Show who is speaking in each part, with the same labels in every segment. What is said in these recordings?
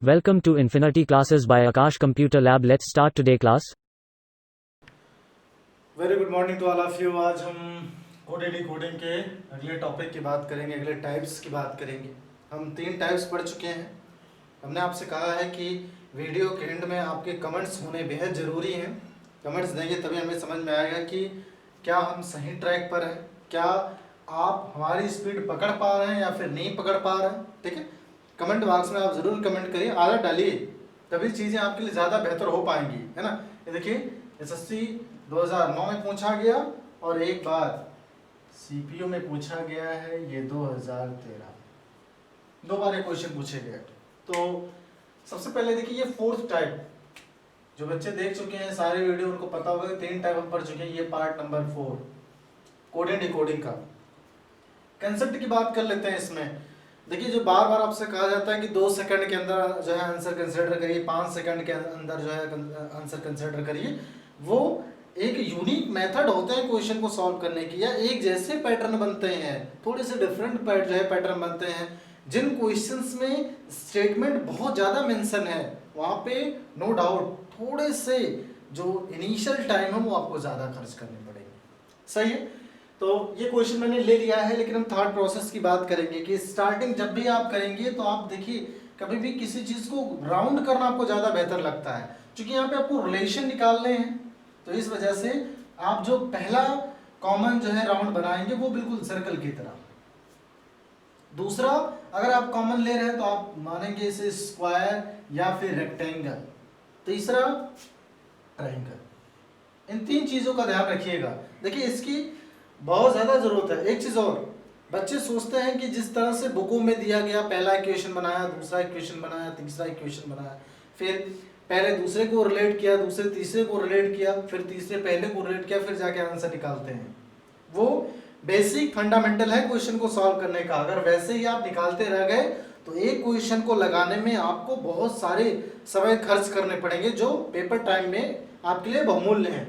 Speaker 1: Welcome to Infinity Classes by Akash Computer Lab. Let's start today class.
Speaker 2: Very good morning to all of you. आज हम coding के अगले topic की बात करेंगे, अगले टाइप्स की बात करेंगे। हम 3 टाइप्स पढ़ चुके हैं। हमने आपसे कहा है कि वीडियो के एंड में आपके कमेंट्स होने बेहद ज़रूरी हैं। कमेंट्स देंगे तभी हमें समझ में आएगा कि क्या हम सही ट्रैक पर हैं, क्या आप हमारी स्पीड पकड़ पा रहे हैं या फिर नहीं पकड़ पा रहे हैं। ठीक है, कमेंट बॉक्स में आप ज़रूर कमेंट करिए, आदत डालिए, तभी चीज़ें आपके लिए ज़्यादा बेहतर हो पाएंगी, है ना। ये देखिए एसएससी 2009 में पूछा गया और एक बार सीपीयू में पूछा गया है, ये 2013 दो बार ये क्वेश्चन पूछे गए। तो सबसे पहले देखिए ये 4th टाइप, जो बच्चे देख चुके हैं सारे वीडियो उनको पता होगा 3 टाइप हम पढ़ चुके हैं। ये पार्ट नंबर 4 कोडिंग डिकोडिंग का कंसेप्ट की बात कर लेते हैं। इसमें देखिए जो बार बार आपसे कहा जाता है कि 2 सेकंड के अंदर जो है आंसर कंसिडर करिए, 5 सेकंड के अंदर जो है आंसर कंसिडर करिए, वो एक यूनिक मेथड होते हैं क्वेश्चन को सॉल्व करने की, या एक जैसे पैटर्न बनते हैं, थोड़े से डिफरेंट जो है पैटर्न बनते हैं। जिन क्वेश्चंस में स्टेटमेंट बहुत ज़्यादा मेंशन है वहाँ पे नो डाउट थोड़े से जो इनिशियल टाइम है वो आपको ज़्यादा खर्च करने पड़ेंगे। सही है, तो ये क्वेश्चन मैंने ले लिया है, लेकिन हम थर्ड प्रोसेस की बात करेंगे कि स्टार्टिंग जब भी आप करेंगे तो आप देखिए कभी भी किसी चीज़ को राउंड करना आपको ज़्यादा बेहतर लगता है, क्योंकि यहाँ पे आपको रिलेशन निकालने हैं। तो इस वजह से आप जो पहला कॉमन जो है राउंड बनाएंगे वो बिल्कुल सर्कल की तरह। दूसरा अगर आप कॉमन ले रहे हैं तो आप मानेंगे इसे स्क्वायर या फिर रेक्टेंगल। तीसरा ट्रायंगल। इन 3 चीजों का ध्यान रखिएगा। देखिए इसकी बहुत ज्यादा जरूरत है। एक चीज और, बच्चे सोचते हैं कि जिस तरह से बुकों में दिया गया पहला इक्वेशन बनाया, दूसरा इक्वेशन बनाया, तीसरा इक्वेशन बनाया, फिर पहले दूसरे को रिलेट किया, दूसरे तीसरे को रिलेट किया, फिर तीसरे पहले को रिलेट किया, फिर जाके आंसर निकालते हैं। वो बेसिक फंडामेंटल है क्वेश्चन को सॉल्व करने का। अगर वैसे ही आप निकालते रह गए तो एक क्वेश्चन को लगाने में आपको बहुत सारे समय खर्च करने पड़ेंगे, जो पेपर टाइम में आपके लिए बहुमूल्य है।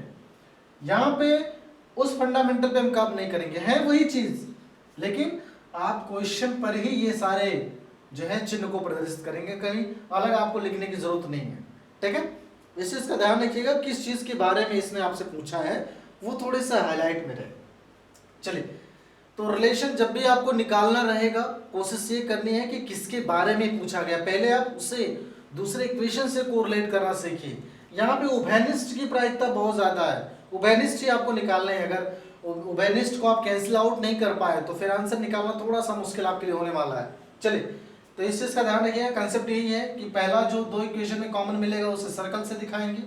Speaker 2: यहाँ पे उस फंडामेंटल पे हम काम नहीं करेंगे, है वही चीज, लेकिन आप क्वेश्चन पर ही ये सारे जो है चिन्ह को प्रदर्शित करेंगे, कहीं अलग आपको लिखने की जरूरत नहीं है। ठीक है, इस चीज का ध्यान रखिएगा, किस चीज के बारे में इसने आपसे पूछा है वो थोड़े से हाईलाइट में रहे। चलिए, तो रिलेशन जब भी आपको निकालना रहेगा कोशिश ये करनी है कि किसके बारे में पूछा गया, पहले आप उसे दूसरे इक्वेशन से कोरिलेट करना सीखिए। यहाँ पे उभयनिष्ठ की प्रायिकता बहुत ज्यादा है, उभयनिष्ठ ही आपको निकालने हैं। अगर उभयनिष्ठ को आप कैंसिल आउट नहीं कर पाए तो फिर आंसर निकालना थोड़ा सा मुश्किल आपके लिए होने वाला है। चलिए, तो इस चीज का ध्यान रखिएगा। कंसेप्ट यही है कि पहला जो 2 इक्वेशन में कॉमन मिलेगा उसे सर्कल से दिखाएंगे,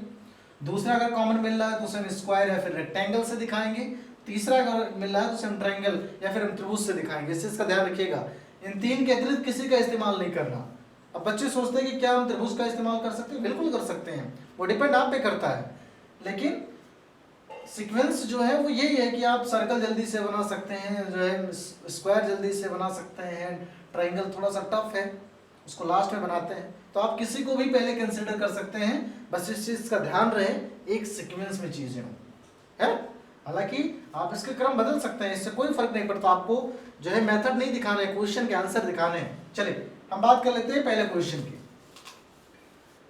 Speaker 2: दूसरा अगर कॉमन मिल रहा है तो उसे हम स्क्वायर या फिर रेक्टेंगल से दिखाएंगे, तीसरा अगर मिल रहा है तो उसे हम ट्रायंगल या फिर हम त्रिभुज से दिखाएंगे। इस चीज का ध्यान रखिएगा, इन 3 के अतिरिक्त किसी का इस्तेमाल नहीं करना। अब बच्चे सोचते हैं कि क्या हम त्रिभुज का इस्तेमाल कर सकते हैं, बिल्कुल कर सकते हैं, वो डिपेंड आप पे करता है। लेकिन सीक्वेंस जो है वो यही है कि आप सर्कल जल्दी से बना सकते हैं, जो है स्क्वायर जल्दी से बना सकते हैं, ट्रायंगल थोड़ा सा टफ है उसको लास्ट में बनाते हैं। तो आप किसी को भी पहले कंसिडर कर सकते हैं, बस इस चीज का ध्यान रहे एक सीक्वेंस में चीजें हों, है। हालांकि आप इसके क्रम बदल सकते हैं, इससे कोई फर्क नहीं पड़ता। आपको जो है मेथड नहीं दिखाना है, क्वेश्चन के आंसर दिखाने हैं। चलिए हम बात कर लेते हैं पहले क्वेश्चन की।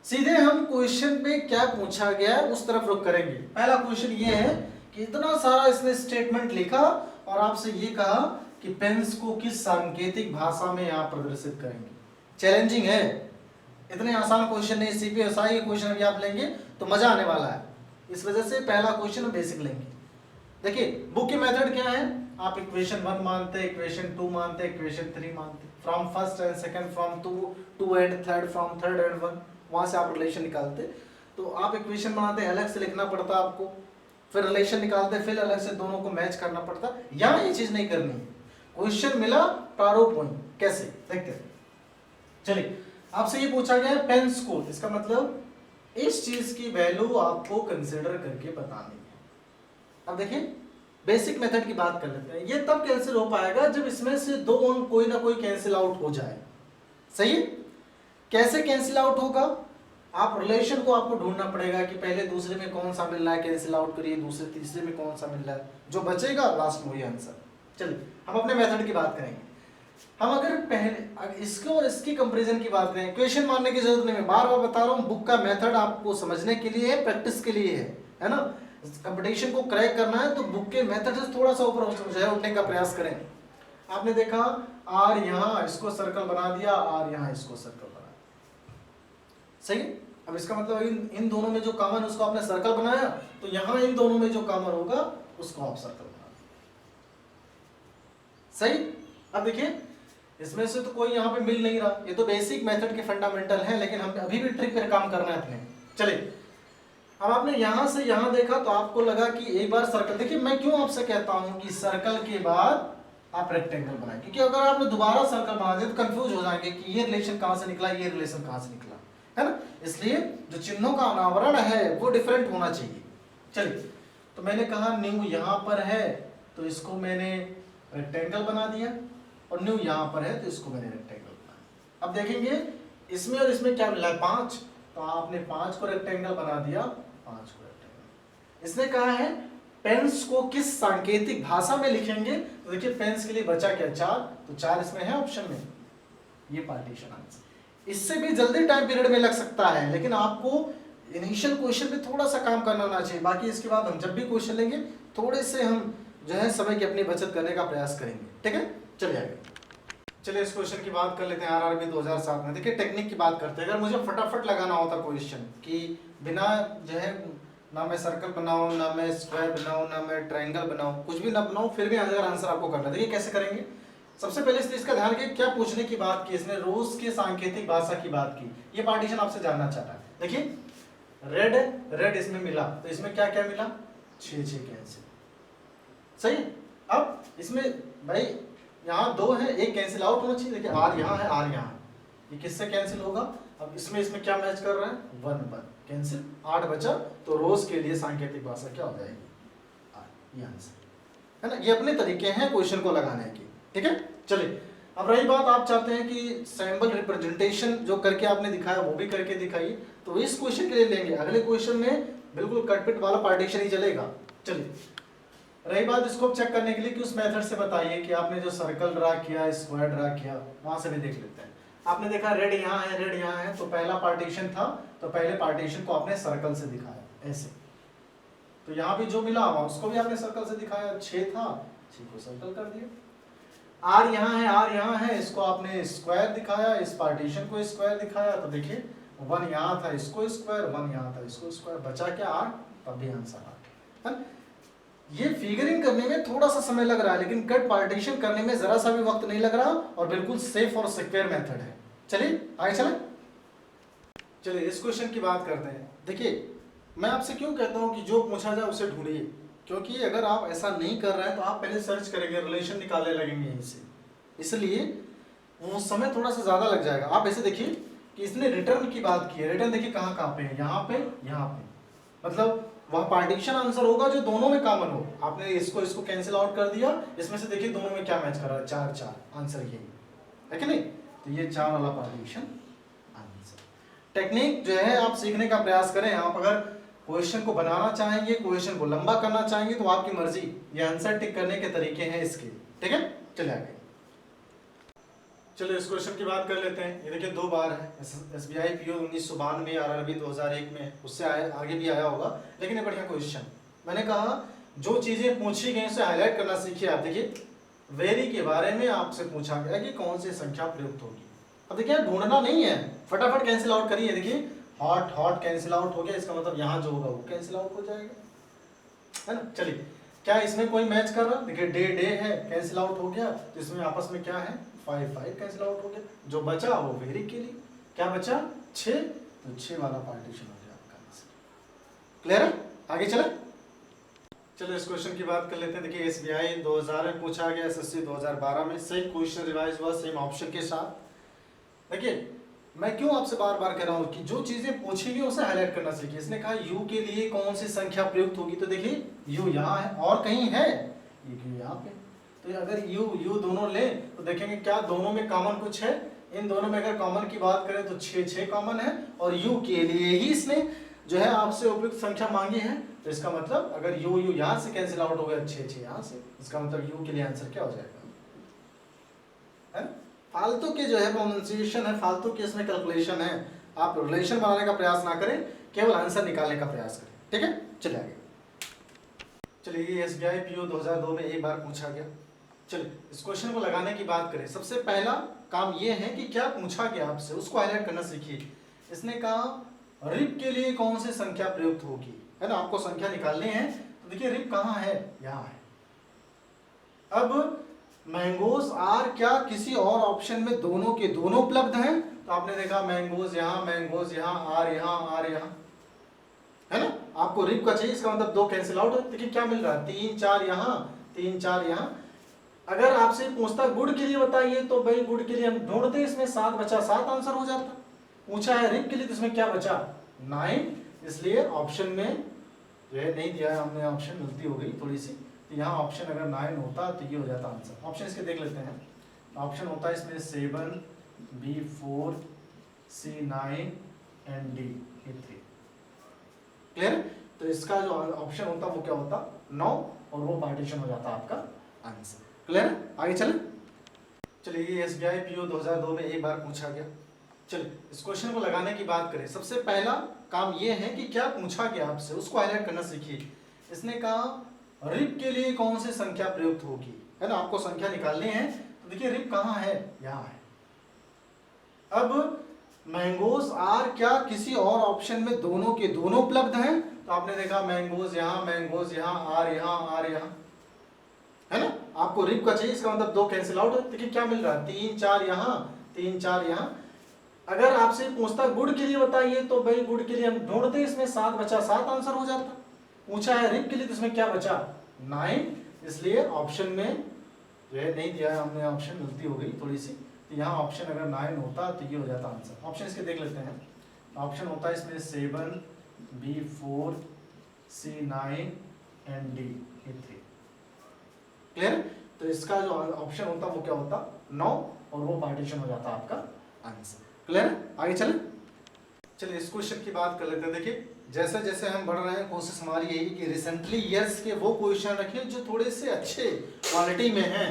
Speaker 2: सीधे हम क्वेश्चन पे क्या पूछा गया है उस तरफ रुख करेंगे। पहला क्वेश्चन ये है कि इतना सारा इसने स्टेटमेंट लिखा और आपसे ये कहा कि पेंस को किस सांकेतिक भाषा में आप प्रदर्शित करेंगे। चैलेंजिंग है, इतने आसान क्वेश्चन नहीं। सीपीएसआई के क्वेश्चन अभी आप लेंगे तो मजा आने वाला है, इस वजह से पहला क्वेश्चन हम बेसिक लेंगे। देखिए बुक के मेथड क्या है, आप इक्वेशन 1 मानते, इक्वेशन 2 मानते, इक्वेशन 3 मानते, from first and second, from 2 and third, from third and 1, वहां से आप रिलेशन निकालते। तो आप इक्वेशन बनाते, अलग से लिखना पड़ता आपको, फिर रिलेशन निकालते, फिर अलग से दोनों को मैच करना पड़ता। यहाँ ये चीज नहीं करनी है। क्वेश्चन मिला, प्रारूप वही, कैसे देखते हैं। चलिए, आपसे ये पूछा गया है पेंस को, इसका मतलब इस चीज की वैल्यू आपको कंसिडर करके बतानी है। अब देखिए बेसिक मेथड की बात कर लेते हैं। ये तब कैंसिल हो पाएगा जब इसमें से 2 अंक कोई ना कोई कैंसिल आउट हो जाए। सही है, कैसे कैंसिल आउट होगा, आप रिलेशन को आपको ढूंढना पड़ेगा कि पहले दूसरे में कौन सा मिल रहा है, कैंसिल आउट करिए, दूसरे तीसरे में कौन सा मिल रहा है, जो बचेगा लास्ट में वही आंसर। चलिए हम अपने मेथड की बात करेंगे। हम अगर इसको और इसकी कंपैरिजन की बात करें, क्वेश्चन मानने की जरूरत नहीं है, बार बार बता रहा हूँ, बुक का मेथड आपको समझने के लिए है, प्रैक्टिस के लिए है ना। कंपटीशन को क्रैक करना है तो बुक के मेथड से थोड़ा सा ऊपर उठने का प्रयास करें। आपने देखा आर यहाँ इसको सर्कल बना दिया, आर यहाँ इसको सर्कल बना दिया, सही। अब इसका मतलब इन दोनों में जो कॉमन उसको आपने सर्कल बनाया, तो यहाँ इन दोनों में जो कॉमन होगा उसको आप सर्कल बना दिया, सही। अब देखिए इसमें से तो कोई यहाँ पे मिल नहीं रहा, ये तो बेसिक मेथड के फंडामेंटल हैं, लेकिन हम अभी भी ट्रिक पर काम करना है अपने। चलिए अब आपने यहां से यहां देखा तो आपको लगा कि एक बार सर्कल, देखिए मैं क्यों आपसे कहता हूं कि सर्कल के बाद आप रेक्टेंगल बनाएं, क्योंकि अगर आपने दोबारा सर्कल बना दिया तो कंफ्यूज हो जाएंगे कि ये रिलेशन कहां से निकला, ये रिलेशन कहां से निकला, है ना। इसलिए जो चिन्हों का अनावरण है वो डिफरेंट होना चाहिए। चलिए तो मैंने कहा न्यू यहां पर है तो इसको मैंने रेक्टेंगल बना दिया, और न्यू यहां पर है तो इसको मैंने रेक्टेंगल बना। अब देखेंगे इसमें और इसमें क्या मिला है, 5, तो आपने 5 को रेक्टेंगल बना दिया, 5 को रेक्टेंगल। इसने कहा है पेंस को किस सांकेतिक भाषा में लिखेंगे, तो देखिए पेंस के लिए बचा क्या 4, तो 4 इसमें है ऑप्शन में, ये पार्टीशन आंसर। इससे भी जल्दी टाइम पीरियड में लग सकता है, लेकिन आपको इनिशियल क्वेश्चन पे थोड़ा सा काम करना आना चाहिए। बाकी इसके बाद हम जब भी क्वेश्चन लेंगे थोड़े से हम जो है समय की अपनी बचत करने का प्रयास करेंगे, ठीक है। चलिए आगे, चलिए इस क्वेश्चन की बात कर लेते हैं आरआरबी 2007 में। देखिए टेक्निक की बात करते हैं, अगर मुझे फटाफट लगाना होता क्वेश्चन कि बिना जो है ना मैं सर्कल बनाऊं, ना मैं स्क्वायर बनाऊं, ना मैं ट्रायंगल बनाऊं, कुछ भी ना बनाऊं, फिर भी अगर आंसर आपको करना है, देखिए कैसे करेंगे। सबसे पहले इसका ध्यान रखिए क्या पूछने की बात की, इसने रोज के सांकेतिक भाषा की बात की, ये पार्टीशन आपसे जानना चाहता है। देखिए रेड रेड इसमें मिला, तो इसमें क्या क्या मिला, 6 कैंसिल, सही। अब इसमें भाई यहाँ 2 है, एक कैंसिल आउट होना चाहिए, देखिए आर यहाँ है, आर यहाँ है, ये किससे कैंसिल होगा। अब इसमें क्या मैच कर रहा है, 1 1 कैंसिल, 8 बचा, तो रोज के लिए सांकेतिक भाषा क्या हो जाएगी, आर, ये आंसर है ना। ये अपने तरीके हैं क्वेश्चन को लगाने के, ठीक है। चलिए अब रही बात, आप चाहते हैं कि सिंबल रिप्रेजेंटेशन जो करके आपने दिखाया वो भी करके दिखाइए, तो इस क्वेश्चन के लिए लेंगे, अगले क्वेश्चन में बिल्कुल कटपिट वाला पार्टीशन ही चलेगा। चलिए रही बात इसको चेक करने के लिए कि उस मेथड से बताइए कि आपने जो सर्कल ड्रा किया, स्क्वायर ड्रा किया, वहां से भी देख लेते हैं। आपने देखा रेड यहाँ है, रेड यहाँ है, तो पहला पार्टीशन था, तो पहले पार्टीशन को आपने सर्कल से दिखाया ऐसे, तो यहाँ भी जो मिला उसको भी आपने सर्कल से दिखाया, 6 था, 6 को सर्कल कर दिया। आर यहाँ है, आर यहाँ है, इसको आपने स्क्वायर दिखाया, इस पार्टीशन को स्क्वायर दिखाया, तो देखिए 1 यहाँ था, इसको स्क्वायर, 1 यहाँ था, इसको स्क्वायर, बचा क्या 8, तब भी आंसर 8 है। ये फिगरिंग करने में थोड़ा सा समय लग रहा है, लेकिन कट पार्टीशन करने में जरा सा भी वक्त नहीं लग रहा, और बिल्कुल सेफ और सिक्योर मेथड है। चलिए आगे चलें। चलिए इस क्वेश्चन की बात करते हैं। देखिए मैं आपसे क्यों कहता हूं कि जो पूछा जाए उसे ढूंढिए, क्योंकि अगर आप ऐसा नहीं कर रहे हैं तो आप पहले सर्च करेंगे, रिलेशन निकालने लगेंगे यहीं से, इसलिए वो समय थोड़ा सा ज्यादा लग जाएगा। आप ऐसे देखिए कि इसने रिटर्न की बात की है, रिटर्न देखिए कहाँ कहाँ पे है, यहाँ पे, यहाँ पे, मतलब वह पार्टीशन आंसर होगा जो दोनों में कॉमन हो। आपने इसको कैंसिल आउट कर दिया, इसमें से देखिए दोनों में क्या मैच कर रहा है, 4 4, आंसर यही है कि नहीं, तो ये 4 वाला पार्टीशन आंसर। टेक्निक जो है आप सीखने का प्रयास करें। आप अगर क्वेश्चन को बनाना चाहेंगे, क्वेश्चन को लंबा करना चाहेंगे तो आपकी मर्जी, ये आंसर टिक करने के तरीके हैं इसके, ठीक है। चलिए आगे, चलो इस क्वेश्चन की बात कर लेते हैं। ये देखिए 2 बार है, SBI PO 1992, RRB 2001 में, उससे आगे भी आया होगा, लेकिन ये बढ़िया क्वेश्चन। मैंने कहा जो चीजें पूछी गई उसे हाईलाइट करना सीखिए आप। देखिए वेरी के बारे में आपसे पूछा गया कि कौन सी संख्या प्रयुक्त होगी। अब देखिए ढूंढना नहीं है, फटाफट कैंसिल आउट करिए। देखिए हॉट हॉट कैंसिल आउट हो गया, इसका मतलब यहाँ जो होगा वो कैंसिल आउट हो जाएगा, है ना। चलिए क्या इसमें कोई मैच कर रहा, देखिए डे डे है, कैंसिल आउट हो गया, तो इसमें आपस में क्या है, 5 5 कैंसिल आउट हो गया, जो बचा वो वेरी के लिए, क्या बचा 6, तो 6 वाला पार्टीशन हो गया आपका आंसर। क्लियर है, आगे चले। चलो इस क्वेश्चन की बात कर लेते हैं। देखिए SBI 2000 में पूछा गया, SSC 2012 में, सेम क्वेश्चन रिवाइज हुआ सेम ऑप्शन के साथ। देखिए मैं क्यों आपसे बार बार कह रहा हूं कि जो चीजें पूछी गई उसे हाईलाइट करना सीखिए। इसने कहा u के लिए कौन सी संख्या प्रयुक्त होगी, तो देखिए u यहाँ है और कहीं है, ये यहाँ पे, तो अगर u दोनों ले तो देखेंगे क्या दोनों में कॉमन कुछ है। इन दोनों में अगर कॉमन की बात करें तो 6 कॉमन है, और u के लिए ही इसने जो है आपसे उपयुक्त संख्या मांगी है, तो इसका मतलब अगर u यहाँ से कैंसिल आउट हो गया, 6 यहाँ से, इसका मतलब u के लिए आंसर क्या हो जाएगा, है? फालतू के जो है प्रोनाउंसिएशन है, फालतू के इसमें कैलकुलेशन है, आप रिलेशन बनाने का प्रयास ना करें, केवल आंसर निकालने का प्रयास करें। ठीक है, चलिए आगे। चलिए ये SBI PO 2002 में एक बार पूछा गया। चलिए इस क्वेश्चन को लगाने की बात करें, सबसे पहला काम ये है कि क्या पूछा गया आपसे उसको हाईलाइट करना सीखिए। इसने कहा रिप के लिए कौन सी संख्या प्रयुक्त होगी, है ना, आपको संख्या निकालनी है। तो देखिए रिप कहाँ है, यहाँ है। अब मैंगोज आर क्या किसी और ऑप्शन में दोनों के दोनों उपलब्ध हैं? तो आपने देखा मैंगोज यहाँ, आर यहाँ, आर यहाँ, है ना। आपको रिप का चाहिए, इसका मतलब 2 कैंसिल आउट है। देखिए क्या मिल रहा है, 3 4 यहाँ, 3 4 यहाँ। अगर आपसे पूछता गुड़ के लिए बताइए तो भाई गुड़ के लिए हम ढूंढते, इसमें 7 बचा, 7 आंसर हो जाता। पूछा है रिप के लिए तो इसमें क्या बचा, 9, इसलिए ऑप्शन में ये नहीं दिया है हमने, ऑप्शन गलती हो गई थोड़ी सी। तो यहाँ ऑप्शन अगर 9 होता तो ये हो जाता आंसर। ऑप्शन इसके देख लेते हैं, ऑप्शन होता है इसमें 7, B 4, C 9 and D 3। Clear? तो इसका जो ऑप्शन होता वो क्या होता, 9, और वो पार्टीशन हो जाता आपका आंसर। क्लियर? आगे चले। चलिए ये SBI PO 2002 में एक बार पूछा गया। चलिए इस क्वेश्चन को लगाने की बात करें, सबसे पहला काम ये है कि क्या पूछा गया आपसे उसको हाईलाइट करना सीखिए। इसने कहा रिप के लिए कौन सी संख्या प्रयुक्त होगी, है ना, आपको संख्या निकालनी है। तो देखिए रिप कहाँ है, यहाँ है। अब मैंगोज आर क्या किसी और ऑप्शन में दोनों के दोनों उपलब्ध हैं? तो आपने देखा मैंगोज यहाँ, आर यहाँ, आर यहाँ, है ना। आपको रिप का चाहिए, इसका मतलब 2 कैंसिल आउट है। देखिए क्या मिल रहा है, 3 4 यहाँ, 3 4 यहाँ। अगर आपसे पूछता गुड़ के लिए बताइए तो भाई गुड़ के लिए हम ढूंढते, इसमें 7 बचा, 7 आंसर हो जाता। पूछा है रिप के लिए तो इसमें क्या बचा, 9, इसलिए ऑप्शन में ये नहीं दिया है हमने, ऑप्शन गलती हो गई थोड़ी सी। तो यहाँ ऑप्शन अगर 9 होता तो ये हो जाता आंसर। ऑप्शन इसके देख लेते हैं, ऑप्शन होता है इसमें 7, B 4, C 9 and D 3। Clear? तो इसका जो ऑप्शन होता वो क्या होता, 9, और वो पार्टीशन हो जाता आपका आंसर। क्लियर? आगे चले। चलिए इस क्वेश्चन की बात कर लेते हैं। देखिए जैसे जैसे हम बढ़ रहे हैं, कोशिश हमारी यही कि रिसेंटली ईयर्स के वो क्वेश्चन रखें जो थोड़े से अच्छे क्वालिटी में हैं।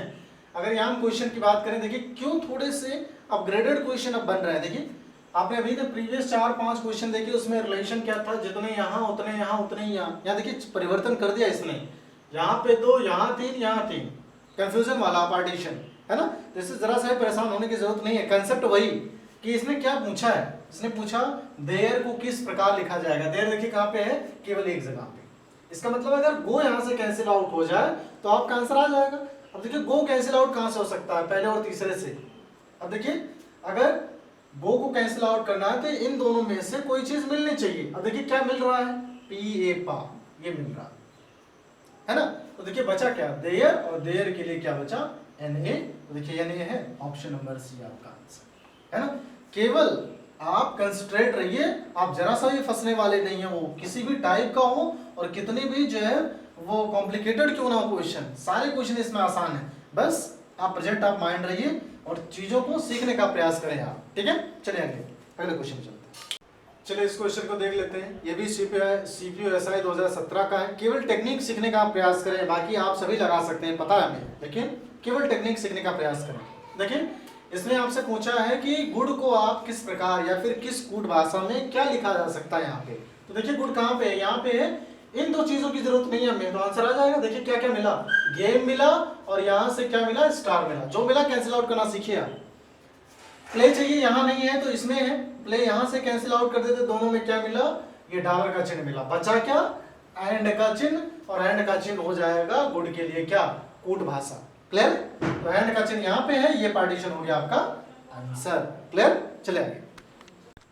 Speaker 2: अगर यहाँ हम क्वेश्चन की बात करें, देखिए क्यों थोड़े से अपग्रेडेड क्वेश्चन अब बन रहे हैं। देखिए आपने अभी तक प्रीवियस 4-5 क्वेश्चन देखे, उसमें रिलेशन क्या था, जितने यहाँ उतने यहाँ, उतने ही यहाँ। यहाँ देखिए परिवर्तन कर दिया इसने, यहाँ पे 2, यहाँ 3, यहाँ 3, कंफ्यूजन वाला पार्टीशन, है ना। तो इससे जरा सा परेशान होने की जरूरत नहीं है। कंसेप्ट वही कि इसने क्या पूछा है, इसने पूछा देयर को किस प्रकार लिखा जाएगा। देयर देखिए कहाँ पे है, केवल एक जगह पे। इसका मतलब अगर गो यहाँ से कैंसिल आउट हो जाए तो आपका आंसर आ जाएगा। अब देखिए गो कैंसिल आउट कहाँ से हो सकता है, पहले और तीसरे से। अब देखिए अगर गो को कैंसिल आउट करना है तो इन दोनों में से कोई चीज मिलनी चाहिए। अब देखिए क्या मिल रहा है, पी ए पा, ये मिल रहा है ना। तो देखिए बचा क्या, देयर, और देयर के लिए क्या बचा, एन ए। तो देखिए एन ए है, ऑप्शन नंबर सी आपका आंसर, है ना। केवल आप कंसंट्रेट रहिए, आप जरा सा भी फंसने वाले नहीं है। वो किसी भी टाइप का हो और कितने भी जो है वो कॉम्प्लिकेटेड क्यों ना हो क्वेश्चन, सारे क्वेश्चन इसमें आसान है। बस आप प्रेजेंट आप माइंड रहिए और चीजों को सीखने का प्रयास करें आप। ठीक है, चलिए आगे अगले क्वेश्चन में चलते हैं। चलिए इस क्वेश्चन को देख लेते हैं। ये भी सीपीयू एसआई 2017 का है। केवल टेक्निक सीखने का आप प्रयास करें, बाकी आप सभी लगा सकते हैं, पता है हमें, लेकिन केवल टेक्निक सीखने का प्रयास करें। देखिए इसने आपसे पूछा है कि गुड़ को आप किस प्रकार या फिर किस कूट भाषा में क्या लिखा जा सकता है यहाँ पे। तो देखिए गुड़ कहाँ पे है, यहाँ पे है। इन दो चीजों की जरूरत नहीं है हमें, तो आंसर आ जाएगा। देखिए क्या क्या मिला, गेम मिला और यहाँ से क्या मिला, स्टार मिला। जो मिला कैंसिल आउट करना सीखिए आप। प्ले चाहिए, यहाँ नहीं है तो इसमें है, प्ले यहाँ से कैंसिल आउट कर देते, दोनों में क्या मिला, ये डॉलर का चिन्ह मिला। बचा क्या, एंड का चिन्ह, और एंड का चिन्ह हो जाएगा गुड़ के लिए क्या, कूट भाषा। क्लियर? तो एंड का चिन्ह यहाँ पे है, ये पार्टीशन हो गया आपका आंसर। क्लियर? चले आगे,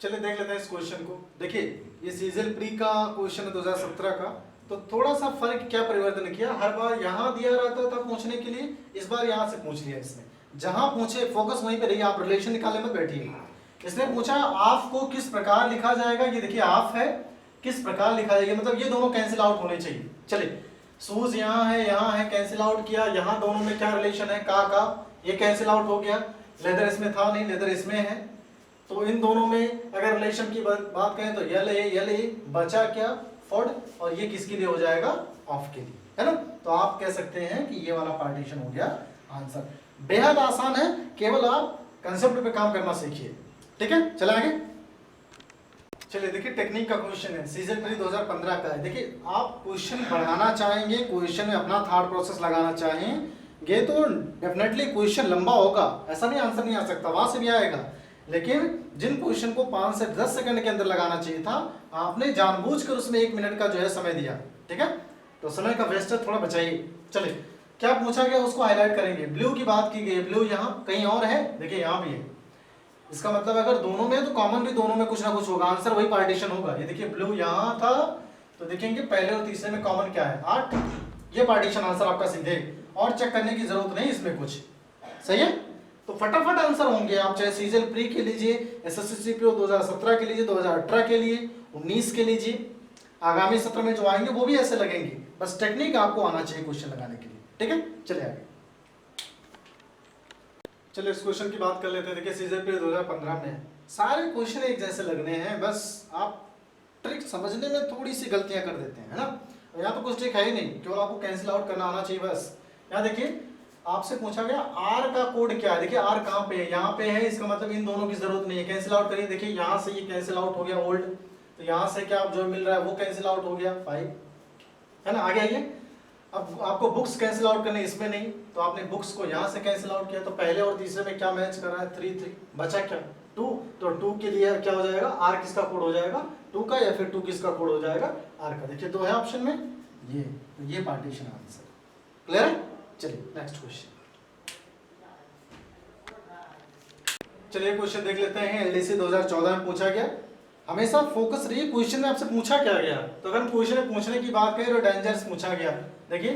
Speaker 2: चलिए देख लेते हैं इस क्वेश्चन को। देखिए ये सीजल प्री का क्वेश्चन है 2017 का। तो थोड़ा सा फर्क क्या परिवर्तन किया, हर बार यहाँ दिया रहता था पूछने के लिए, इस बार यहाँ से पूछ लिया इसने। जहां पूछे फोकस वहीं पे रहिए, आप रिलेशन निकालने में बैठिए। इसने पूछा आफ को किस प्रकार लिखा जाएगा। ये देखिए आफ है, किस प्रकार लिखा जाएगा, मतलब ये दोनों कैंसिल आउट होने चाहिए। चलिए शूज यहाँ है, कैंसिल आउट किया। यहाँ दोनों में क्या रिलेशन है, का, ये कैंसिल आउट हो गया। लेदर इसमें था नहीं, लेदर इसमें है, तो इन दोनों में अगर रिलेशन की बात करें तो यल ए, बचा क्या, फॉर्ड, और ये किसके लिए हो जाएगा, ऑफ के लिए, है ना। तो आप कह सकते हैं कि ये वाला पार्टीशन हो गया आंसर। बेहद आसान है, केवल आप कंसेप्ट पे काम करना सीखिए। ठीक है, चले आगे। चलिए देखिए टेक्निक का क्वेश्चन है, सीजन प्री 2015 का है। देखिए आप क्वेश्चन बढ़ाना चाहेंगे, क्वेश्चन में अपना थॉट प्रोसेस लगाना चाहेंगे तो डेफिनेटली क्वेश्चन लंबा होगा, ऐसा नहीं आंसर नहीं आ सकता, वहां से भी आएगा। लेकिन जिन क्वेश्चन को 5 से 10 सेकंड के अंदर लगाना चाहिए था, आपने जानबूझकर उसमें 1 मिनट का जो है समय दिया। ठीक है, तो समय का वेस्टेज थोड़ा बचाइए। चलिए क्या पूछा गया उसको हाईलाइट करेंगे। ब्लू की बात की गई, ब्लू यहाँ कहीं और है, देखिए यहाँ भी है। इसका मतलब अगर दोनों में तो कॉमन भी दोनों में कुछ ना कुछ होगा, आंसर वही पार्टीशन होगा। ये देखिए ब्लू यहाँ था तो देखेंगे पहले और तीसरे में कॉमन क्या है, 8। ये पार्टीशन आंसर आपका सीधे, और चेक करने की जरूरत नहीं इसमें कुछ। सही है, तो फटाफट आंसर होंगे। आप चाहे सीजन प्री के लीजिए, एसएससी सीपीओ 2017 के लीजिए, 2018 के लिए, 19 के लीजिए, आगामी सत्र में जो आएंगे वो भी ऐसे लगेंगे। बस टेक्निक आपको आना चाहिए क्वेश्चन लगाने के लिए। ठीक है, चलिए आगे। चलिए इस क्वेश्चन की बात कर लेते हैं। देखिए सीजन प्री 2015 में सारे क्वेश्चन एक जैसे लगने हैं, बस आप ट्रिक समझने में थोड़ी सी गलतियां कर देते हैं, है ना। यहाँ तो कुछ ट्रिक है ही नहीं, केवल आपको कैंसिल आउट करना आना चाहिए बस। यहाँ देखिए आपसे पूछा गया आर का कोड क्या है। देखिए आर कहाँ पे है, यहाँ पे है, इसका मतलब इन दोनों की जरूरत नहीं है, कैंसिल आउट करिए। देखिए यहाँ से ये कैंसिल आउट हो गया ओल्ड, तो यहाँ से क्या जो मिल रहा है वो कैंसिल आउट हो गया 5, है ना। आगे आइए, अब आपको बुक्स कैंसिल आउट करने, इसमें नहीं, तो आपने बुक्स को यहाँ से कैंसिल आउट किया, तो पहले और तीसरे में क्या मैच कर रहा है, 3 3, बचा क्या 2, तो 2 के लिए क्या हो जाएगा, आर किसका कोड हो जाएगा 2 का, या फिर 2 किसका कोड हो जाएगा आर का। देखिए 2 है ऑप्शन में, ये तो ये पार्टीशन आंसर। क्लियर है, चलिए नेक्स्ट क्वेश्चन। चलिए क्वेश्चन देख लेते हैं। एलडीसी 2014 में पूछा गया, हमेशा फोकस रहिए क्वेश्चन में आपसे पूछा क्या गया। तो अगर क्वेश्चन में पूछने की बात करें तो डेंजर्स पूछा गया। देखिए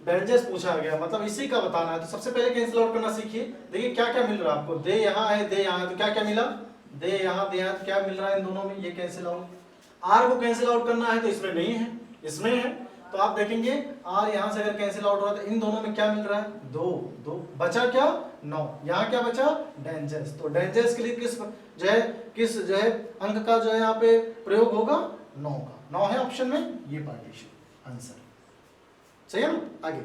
Speaker 2: डेंजर्स पूछा गया, मतलब इसी का बताना है। तो सबसे पहले कैंसिल आउट करना सीखिए। देखिए क्या क्या मिल रहा है आपको, दे यहाँ है, दे यहाँ है, तो क्या क्या मिला, दे यहाँ दे यहाँ, क्या मिल रहा है इन दोनों में, ये कैंसिल आउट। आर को कैंसिल आउट करना है तो इसमें नहीं है, इसमें है, तो आप देखेंगे आर यहाँ से अगर कैंसिल आउट हो रहा है तो इन दोनों में क्या मिल रहा है 2 2, बचा क्या 9, यहाँ क्या बचा डेंजर्स। तो डेंजर्स के लिए किस जो है अंक का जो है यहाँ पे प्रयोग होगा 9 का, 9 है ऑप्शन में, ये पार्टीशन आंसर। सही है ना, आगे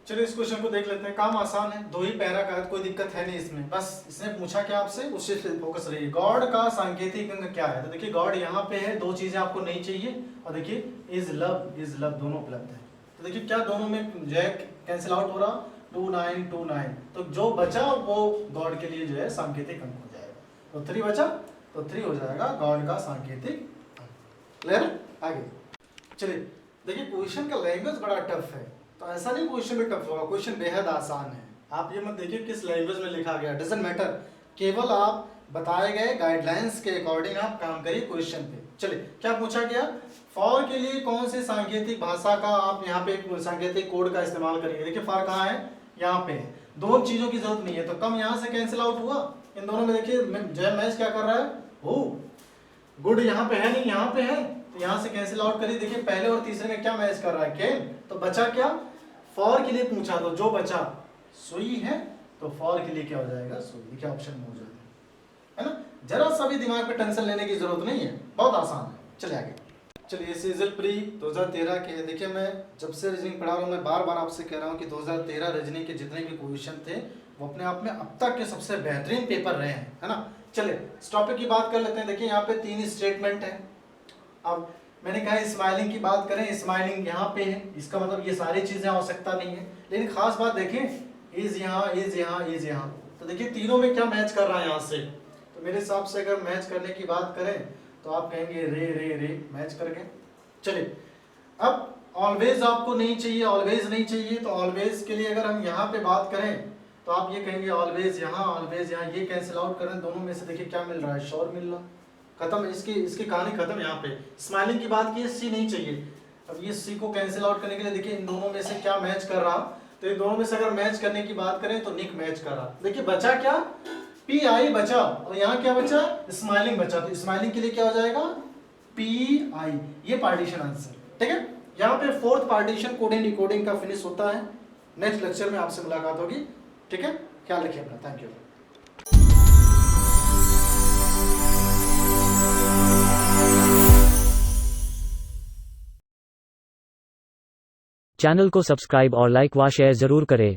Speaker 2: चलिए इस क्वेश्चन को देख लेते हैं। काम आसान है, 2 ही पैरा का है, कोई दिक्कत है नहीं इसमें। बस इसने पूछा क्या आपसे, उस चीज पे फोकस रहिए। गॉड का सांकेतिक अंक क्या है, तो देखिए गॉड यहाँ पे है, 2 चीजें आपको नहीं चाहिए, और देखिए इज लव दोनों उपलब्ध है। तो देखिए क्या दोनों में जो है कैंसिल आउट हो रहा, 2 9 2 9, तो जो बचा वो गॉड के लिए जो है सांकेतिक अंक हो जाएगा। तो 3 बचा, तो 3 हो जाएगा गॉड का सांकेतिक अंक। क्लियर, आगे चलिए। देखिए क्वेश्चन का लैंग्वेज बड़ा टफ है, तो ऐसा नहीं क्वेश्चन में टफ होगा, क्वेश्चन बेहद आसान है। आप ये मत देखिए किस लैंग्वेज में लिखा गया, डजंट मैटर, केवल आप बताए गए गाइडलाइंस के अकॉर्डिंग आप काम करिए क्वेश्चन पे। चलिए क्या पूछा गया, फॉर के लिए कौन से सांकेतिक भाषा का आप यहाँ पे सांकेतिक कोड का इस्तेमाल करिए। देखिए फॉर कहाँ है, यहाँ पे है, 2 चीजों की जरूरत नहीं है, तो कम यहाँ से कैंसिल आउट हुआ, इन दोनों में देखिए जो है मैच क्या कर रहा है, हो गुड यहाँ पे है नहीं, यहाँ पे है, तो यहाँ से कैंसिल आउट करिए। देखिए पहले और तीसरे में क्या मैच कर रहा है, केन, तो बचा क्या, फॉर के लिए पूछा तो जो बचा सुई है, तो फॉर के लिए क्या हो जाएगा सुई। देखिए ऑप्शन में हो जाएगा, है ना। जरा सा भी दिमाग पे टेंशन लेने की जरूरत नहीं है, बहुत आसान है। चलिए आगे, चलिए सीजन प्री 2013 के। देखिए मैं जब से रीजनिंग पढ़ा रहा हूँ, मैं बार बार आपसे कह रहा हूँ कि 2013 रीजनिंग के जितने भी क्वेश्चन थे वो अपने आप में अब तक के सबसे बेहतरीन पेपर रहे हैं, है ना। चलिए इस टॉपिक की बात कर लेते हैं। देखिए यहाँ पे 3 स्टेटमेंट है। अब मैंने कहा स्माइलिंग की बात करें, स्माइलिंग यहाँ पे है, इसका मतलब ये सारी चीजें आवश्यकता नहीं है, लेकिन खास बात देखें इज यहाँ, इज यहाँ, इज यहाँ, तो देखिए तीनों में क्या मैच कर रहा है यहाँ से। तो मेरे हिसाब से अगर मैच करने की बात करें तो आप कहेंगे रे रे रे मैच कर गए। चलिए अब ऑलवेज आपको नहीं चाहिए, ऑलवेज नहीं चाहिए, तो ऑलवेज के लिए अगर हम यहाँ पे बात करें तो आप ये कहेंगे ऑलवेज यहाँ, ये कैंसिल आउट करें, दोनों में से देखिए क्या मिल रहा है, श्योर मिल रहा, खत्म, इसकी कहानी खत्म। यहाँ पे स्माइलिंग की बात की, सी नहीं चाहिए। अब ये सी को कैंसिल आउट करने के लिए देखिए इन दोनों में से क्या मैच कर रहा, तो इन दोनों में से अगर मैच करने की बात करें तो निक मैच कर रहा। देखिए बचा क्या, पी आई बचा, और यहाँ क्या बचा, स्माइलिंग बचा, तो स्माइलिंग के लिए क्या हो जाएगा पी आई, ये पार्टीशन आंसर। ठीक है, यहाँ पे 4th पार्टीशन कोडिंग डिकोडिंग का फिनिश होता है। नेक्स्ट लेक्चर में आपसे मुलाकात होगी। ठीक है, ख्याल रखिए अपना, थैंक यू।
Speaker 1: चैनल को सब्सक्राइब और लाइक व शेयर जरूर करें।